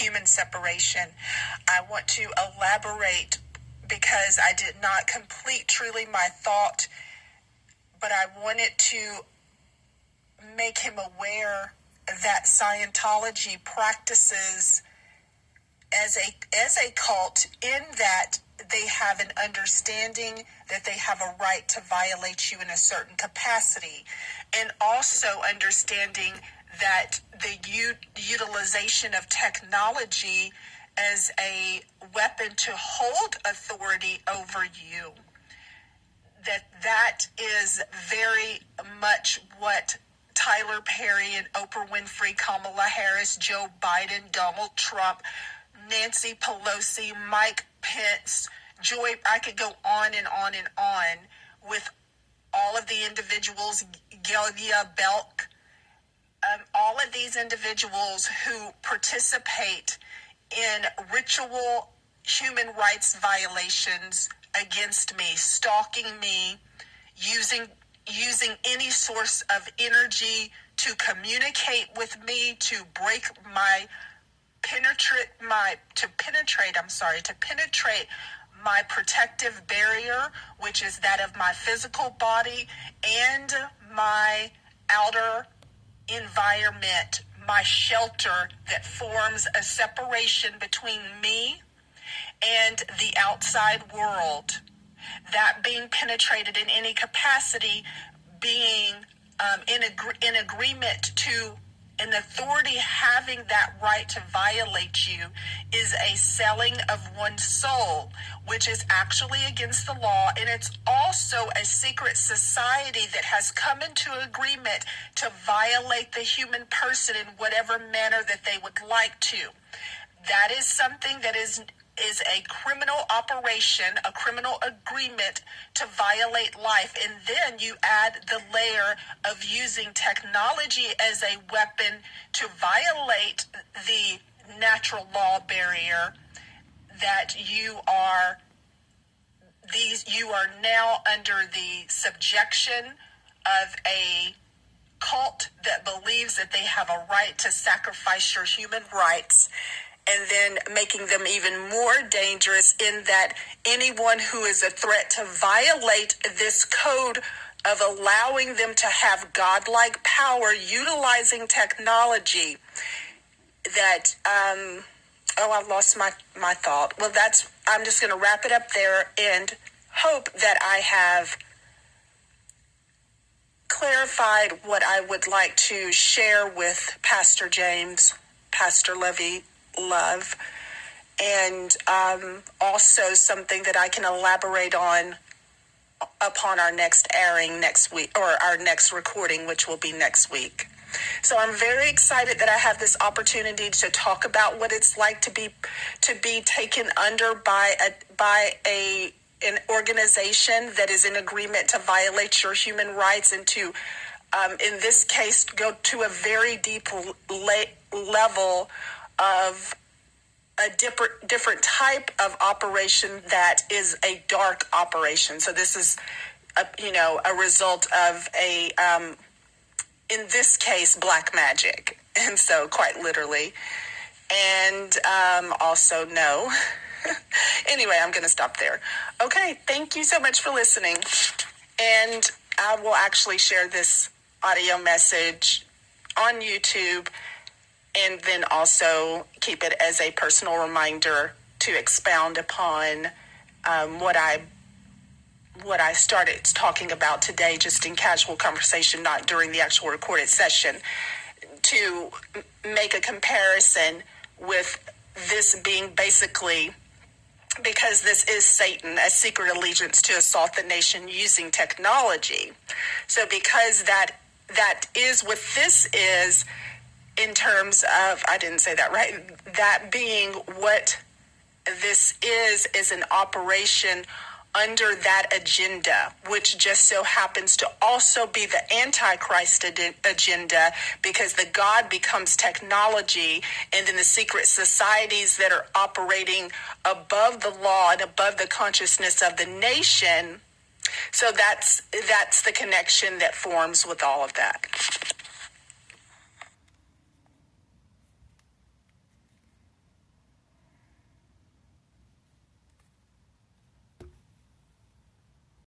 human separation. I want to elaborate because I did not complete truly my thought, but I wanted to make him aware that Scientology practices as a cult, in that they have an understanding that they have a right to violate you in a certain capacity, and also understanding that the utilization of technology as a weapon to hold authority over you, that is very much what Tyler Perry and Oprah Winfrey, Kamala Harris, Joe Biden, Donald Trump, Nancy Pelosi, Mike Pence, Joy, I could go on and on and on with all of the individuals, Gelia Belk, all of these individuals who participate in ritual human rights violations against me, stalking me, using any source of energy to communicate with me, to penetrate my protective barrier, which is that of my physical body and my outer environment, my shelter that forms a separation between me and the outside world. That being penetrated in any capacity, being in agreement to an authority having that right to violate you, is a selling of one's soul, which is actually against the law. And it's also a secret society that has come into agreement to violate the human person in whatever manner that they would like to. That is something that is a criminal operation, a criminal agreement to violate life. And then you add the layer of using technology as a weapon to violate the natural law barrier, that you are now under the subjection of a cult that believes that they have a right to sacrifice your human rights, and then making them even more dangerous in that anyone who is a threat to violate this code of allowing them to have godlike power utilizing technology, that, I lost my thought. Well, I'm just going to wrap it up there and hope that I have clarified what I would like to share with Pastor James, Pastor Levy Love, and also something that I can elaborate on upon our next airing next week, or our next recording, which will be next week. So I'm very excited that I have this opportunity to talk about what it's like to be taken under by an organization that is in agreement to violate your human rights, and to in this case go to a very deep level of a different type of operation that is a dark operation. So this is a result of in this case, black magic. And so quite literally. And also no. Anyway, I'm going to stop there. Okay, thank you so much for listening. And I will actually share this audio message on YouTube, and then also keep it as a personal reminder to expound upon what I started talking about today, just in casual conversation, not during the actual recorded session, to make a comparison with this being basically, because this is Satan, a secret allegiance to assault the nation using technology. So because that is what this is, in terms of, I didn't say that right, that being what this is an operation under that agenda, which just so happens to also be the Antichrist agenda, because the God becomes technology, and then the secret societies that are operating above the law and above the consciousness of the nation. So that's the connection that forms with all of that.